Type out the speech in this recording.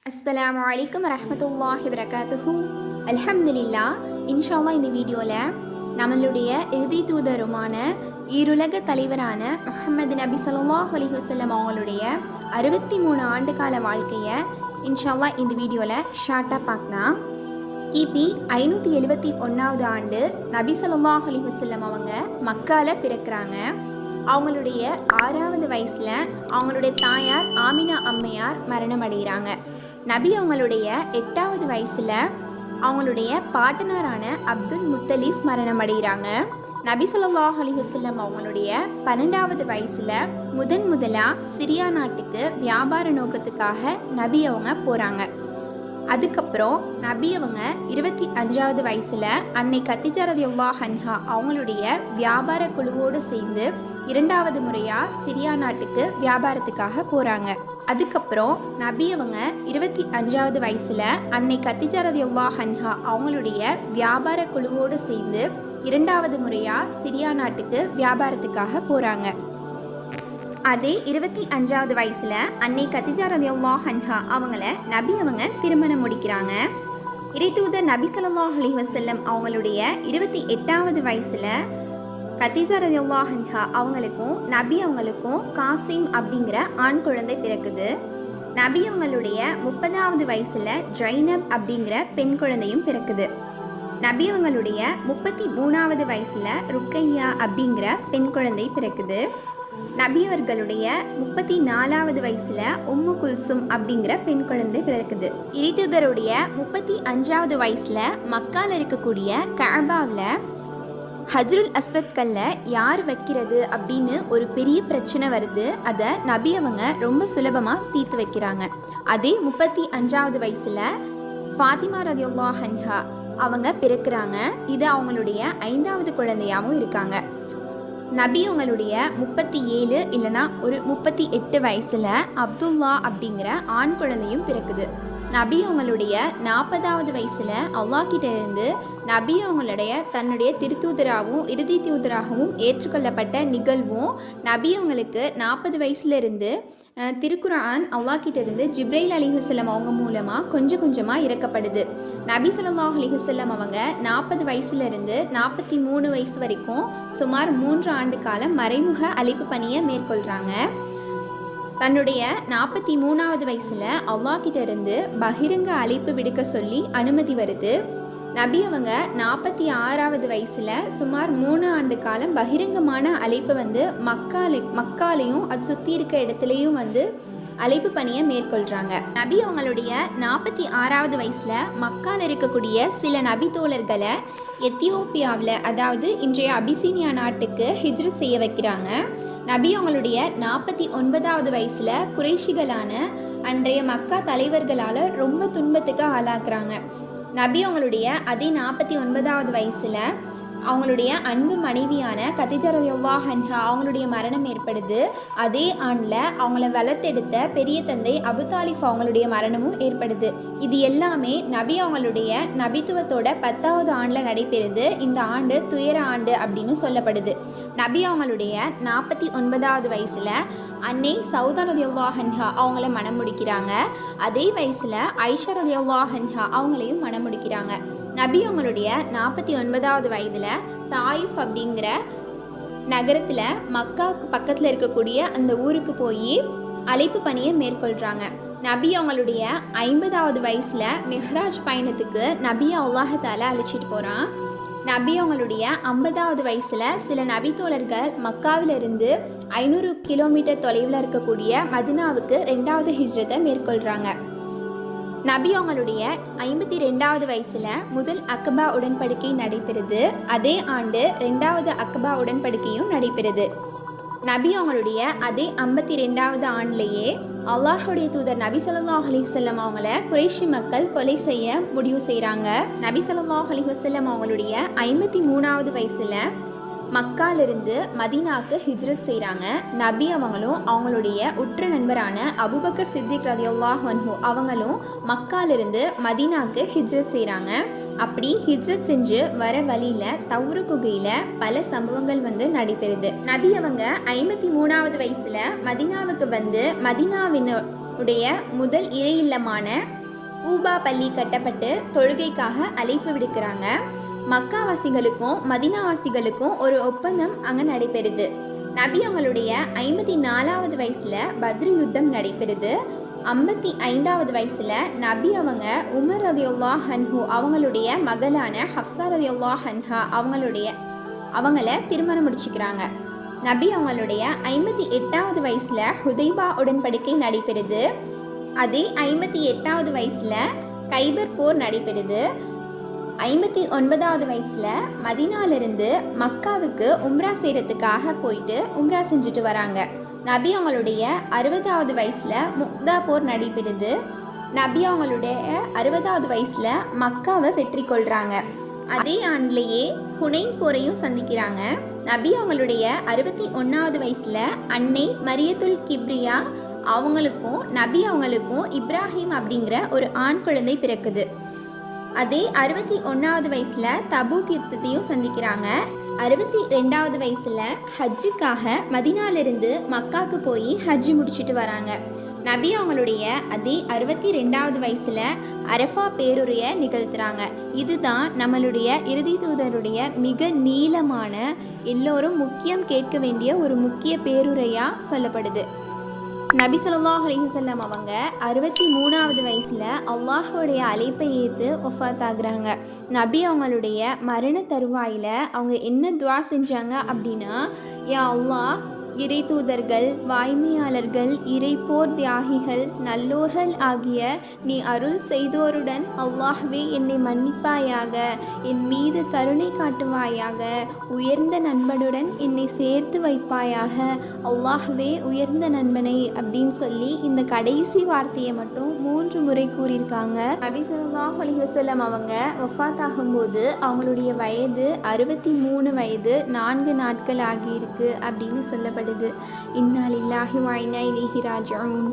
அஸ்ஸலாமு அலைக்கும் வரஹ்மத்துல்லாஹி வபரகாத்துஹு. அல்ஹம்துலில்லாஹ். இன்ஷால்லா இந்த வீடியோவில் நம்மளுடைய இறுதி தூதருமான ஈருலக தலைவரான முஹம்மது நபி ஸல்லல்லாஹு அலைஹி வஸல்லம் அவங்களுடைய 63 ஆண்டு கால வாழ்க்கையை இன்ஷால்லா இந்த வீடியோவில் ஷார்ட்டாக பார்க்கலாம். கிபி 571வது ஆண்டு நபி ஸல்லல்லாஹு அலைஹி வஸல்லம் அவங்க மக்கால பிறக்கிறாங்க. அவங்களுடைய 6வது வயசில் அவங்களுடைய தாயார் ஆமினா அம்மையார் மரணம் அடைகிறாங்க. நபி அவங்களுடைய 8வது வயசில் அவங்களுடைய பாட்டனாரான அப்துல் முத்தலீஃப் மரணம் அடைகிறாங்க. நபி ஸல்லல்லாஹு அலைஹி வஸல்லம் அவங்களுடைய 12வது வயசில் முதலாக சிரியா நாட்டுக்கு வியாபார நோக்கத்துக்காக நபி அவங்க போகிறாங்க. அதுக்கப்புறம் நபி அவங்க 25வது வயசில் அன்னை கத்திஜா ரலியல்லாஹு அன்ஹா அவங்களுடைய வியாபார குழுவோடு சேர்ந்து 2வது முறையாக சிரியா நாட்டுக்கு வியாபாரத்துக்காக போகிறாங்க. அதுக்கப்புறம் நபி அவங்க 25வது வயசில் அன்னை கத்திஜா ரலியல்லாஹு அன்ஹா அவங்களுடைய வியாபார குழுவோடு சேர்ந்து 2வது முறையாக சிரியா நாட்டுக்கு வியாபாரத்துக்காக போகிறாங்க. அதே 25வது வயசில் அன்னை கத்திஜா ரலியல்லாஹு அன்ஹா அவங்கள நபி அவங்க திருமணம் முடிக்கிறாங்க. இறைத்தூதர் நபி ஸல்லல்லாஹு அலைஹி வஸல்லம் அவங்களுடைய 28வது வயசில் கத்திஜா ரலியல்லாஹு அன்ஹா அவங்களுக்கும் நபி அவங்களுக்கும் காசிம் அப்படிங்கிற ஆண் குழந்தை பிறக்குது. நபி அவங்களுடைய 30வது வயசில் ஜைனப் அப்படிங்கிற பெண் குழந்தையும் பிறக்குது. நபி அவங்களுடைய 33வது வயசில் ருக்கையா அப்படிங்கிற பெண் குழந்தை பிறக்குது. நபி அவர்களுடைய 34வது வயசில் உம்மு குல்சும் அப்படிங்கிற பெண் குழந்தை பிறக்குது. இறைத்தூதருடைய 35வது வயசில் மக்கால் இருக்கக்கூடிய கஅபாவில் ஹஜ்ருல் அஸ்வத் கல்லை யார் வைக்கிறது அப்படின்னு ஒரு பெரிய பிரச்சனை வருது. அதை நபி அவங்க ரொம்ப சுலபமாக தீர்த்து வைக்கிறாங்க. அதே 35வது வயசில் ஃபாத்திமா ரலியல்லாஹு அன்ஹா அவங்க பிறக்கிறாங்க. இது அவங்களுடைய 5வது குழந்தையாகவும் இருக்காங்க. நபி அவங்களுடைய 37 இல்லைனா ஒரு 38 வயசில் அப்துல்லா அப்படிங்கிற ஆண் குழந்தையும் பிறக்குது. நபி அவங்களுடைய 40வது வயசில் அல்லாஹ்கிட்ட இருந்து நபி அவங்களுடைய தன்னுடைய திருத்தூதராகவும் இறுதி தூதராகவும் ஏற்றுக்கொள்ளப்பட்ட நிகழ்வும் நபி அவங்களுக்கு 40 வயசுலேருந்து திருக்குர்ஆன் அல்லாஹ்கிட்ட இருந்து ஜிப்ரைல் அலைஹிஸ்ஸலாம் அவங்க மூலமாக கொஞ்சம் கொஞ்சமாக இறக்கப்படுது. நபி ஸல்லல்லாஹு அலைஹி வஸல்லம் அவங்க 40 வயசுலேருந்து 43 வயசு வரைக்கும் சுமார் 3 ஆண்டு காலம் மறைமுக அழைப்பு பணியை மேற்கொள்கிறாங்க. தன்னுடைய 43வது வயசில் அல்லாஹ்கிட்ட இருந்து பகிரங்க அழைப்பு விடுக்க சொல்லி அனுமதி வருது. நபி அவங்க 46வது வயசில் சுமார் 3 ஆண்டு காலம் பகிரங்கமான அழைப்பு மக்காலையும் அது சுற்றி இருக்க இடத்துலையும் அழைப்பு பணியை மேற்கொள்கிறாங்க. நபி அவங்களுடைய 46வது வயசில் மக்கால் இருக்கக்கூடிய சில நபி தோழர்களை எத்தியோப்பியாவில் அதாவது இன்றைய அபிசீனியா நாட்டுக்கு ஹிஜ்ரத் செய்ய வைக்கிறாங்க. நபி அவங்களுடைய 49வது வயசில் குறைஷிகளான அன்றைய மக்கா தலைவர்களால் ரொம்ப துன்பத்துக்கு ஆளாக்குறாங்க. நபி அவங்களுடைய அதே 49வது வயசில் அவங்களுடைய அன்பு மனைவியான கத்திஜா ரலியல்லாஹு அன்ஹா அவங்களுடைய மரணம் ஏற்படுது. அதே ஆண்டில் அவங்கள வளர்த்தெடுத்த பெரிய தந்தை அபு தாலிப் அவங்களுடைய மரணமும் ஏற்படுது. இது எல்லாமே நபி அவங்களுடைய நபித்துவத்தோட 10வது ஆண்டில் நடைபெறுது. இந்த ஆண்டு துயர ஆண்டு அப்படின்னு சொல்லப்படுது. நபி அவங்களுடைய 49வது வயசில் அன்னை சௌதா ரலியல்லாஹு அன்ஹா அவங்கள மணம் முடிக்கிறாங்க. அதே வயசில் ஐஷா ரலியல்லாஹு அன்ஹா அவங்களையும் மணம் முடிக்கிறாங்க. நபி அவங்களுடைய 49வது வயதில் தாயிஃப் அப்படிங்கிற நகரத்தில் மக்காவுக்கு பக்கத்தில் இருக்கக்கூடிய அந்த ஊருக்கு போய் அழைப்பு பணியை மேற்கொள்கிறாங்க. நபி அவங்களுடைய 50வது வயசில் மிஹ்ராஜ் பயணத்துக்கு நபியை அல்லாஹ் தஆலா அழைச்சிட்டு போகிறான். நபி அவங்களுடைய 50வது வயசில் சில நபி தோழர்கள் மக்காவிலிருந்து 500 கிலோமீட்டர் தொலைவில் இருக்கக்கூடிய மதினாவுக்கு 2வது ஹிஜ்ரத்தை மேற்கொள்கிறாங்க. நபி அவங்களுடைய 52வது வயசில் முதல் அக்கபா உடன்படிக்கை நடைபெறுது. அதே ஆண்டு 2வது அக்கபா உடன்படிக்கையும் நடைபெறுது. நபி அவங்களுடைய அதே 52வது ஆண்டிலேயே அல்லாஹுடைய தூதர் நபி ஸல்லல்லாஹு அலைஹி வஸல்லம் அவங்கள குறைஷி மக்கள் கொலை செய்ய முடிவு செய்கிறாங்க. நபி ஸல்லல்லாஹு அலைஹி வஸல்லம் அவங்களுடைய 53வது வயசில் மக்காலிருந்து மதீனாவுக்கு ஹிஜ்ரத் செய்கிறாங்க. நபி அவங்களும் அவங்களுடைய உற்ற நண்பரான அபூபக்கர் சித்திக் ரலியல்லாஹு அன்ஹு அவங்களும் மக்காலிருந்து மதீனாவுக்கு ஹிஜ்ரத் செய்கிறாங்க. அப்படி ஹிஜ்ரத் செஞ்சு வர வழியில் தௌரு குகையில் பல சம்பவங்கள் நடைபெறுது. நபி அவங்க 53வது வயசில் மதீனாவுக்கு மதீனாவினுடைய முதல் இறை இல்லமான கூபா பள்ளி கட்டப்பட்டு தொழுகைக்காக அழைப்பு விடுக்கிறாங்க. மக்காவாசிகளுக்கும் மதினாவாசிகளுக்கும் ஒரு ஒப்பந்தம் அங்கே நடைபெறுது. நபி அவங்களுடைய 54வது வயசில் பத்ரு யுத்தம் நடைபெறுது. 55வது வயசில் நபி அவங்க உமர் ரலியல்லாஹு அன்ஹு அவங்களுடைய மகளான ஹப்ஸா ரலியல்லாஹு அன்ஹா அவங்கள திருமணம் முடிச்சுக்கிறாங்க. நபி அவங்களுடைய 58வது வயசில் ஹுதைபா உடன்படிக்கை நடைபெறுது. அதே 58வது வயசில் கைபர் போர் நடைபெறுது. 59வது வயசில் மதினாலிருந்து மக்காவுக்கு உம்ரா செய்கிறதுக்காக போயிட்டு உம்ரா செஞ்சுட்டு வராங்க. நபி அவங்களுடைய 60வது வயசில் முக்தா போர் நடைபெறுது. நபி அவங்களுடைய 60வது வயசில் மக்காவை வெற்றி கொள்கிறாங்க. அதே ஆண்டிலேயே ஹுனைன் போரையும் சந்திக்கிறாங்க. நபி அவங்களுடைய 61வது வயசில் அன்னை மரியத்துல் கிப்ரியா அவங்களுக்கும் நபி அவங்களுக்கும் இப்ராஹிம் அப்படிங்கிற ஒரு ஆண் குழந்தை பிறக்குது. அதே 61வது வயசில் தபூக் யுத்தத்தையும் சந்திக்கிறாங்க. 62வது வயசில் ஹஜ்ஜுக்காக மதினாலிருந்து மக்காவுக்கு போய் ஹஜ்ஜு முடிச்சுட்டு வராங்க. நபி அவங்களுடைய அதே 62வது வயசில் அரஃபா பேருரையை நிகழ்த்துறாங்க. இதுதான் நம்மளுடைய இறுதி தூதருடைய மிக நீளமான, எல்லோரும் முக்கியம் கேட்க வேண்டிய ஒரு முக்கிய பேருரையாக சொல்லப்படுது. நபி ஸல்லல்லாஹு அலைஹி வஸல்லம் அவங்க 63வது வயசில் அல்லாஹ்வுடைய அழைப்பை ஏற்று ஒஃபாத் ஆகுறாங்க. நபி அவங்களுடைய மரண தருவாயில் அவங்க என்ன துவா செஞ்சாங்க அப்படின்னா, யா அல்லாஹ், இறை தூதர்கள், வாய்மையாளர்கள், இறை போர் தியாகிகள், நல்லோர்கள் ஆகிய நீ அருள் செய்தோருடன் அல்லாஹ்வே என்னை மன்னிப்பாயாக, என் மீது கருணை காட்டுவாயாக, உயர்ந்த நண்பனுடன் என்னை சேர்த்து வைப்பாயாக, அல்லாஹ்வே உயர்ந்த நண்பனை அப்படின்னு சொல்லி இந்த கடைசி வார்த்தையை மட்டும் 3 முறை கூறியிருக்காங்க. நபி ஸல்லல்லாஹு அலைஹி வஸல்லம் அவங்க வஃபாத் ஆகும்போது அவங்களுடைய வயது 63 வயது 4 நாட்கள் ஆகியிருக்கு அப்படின்னு சொல்லப்படுது. இன்னா லில்லாஹி வ இன்னா இலைஹி ராஜிஊன்.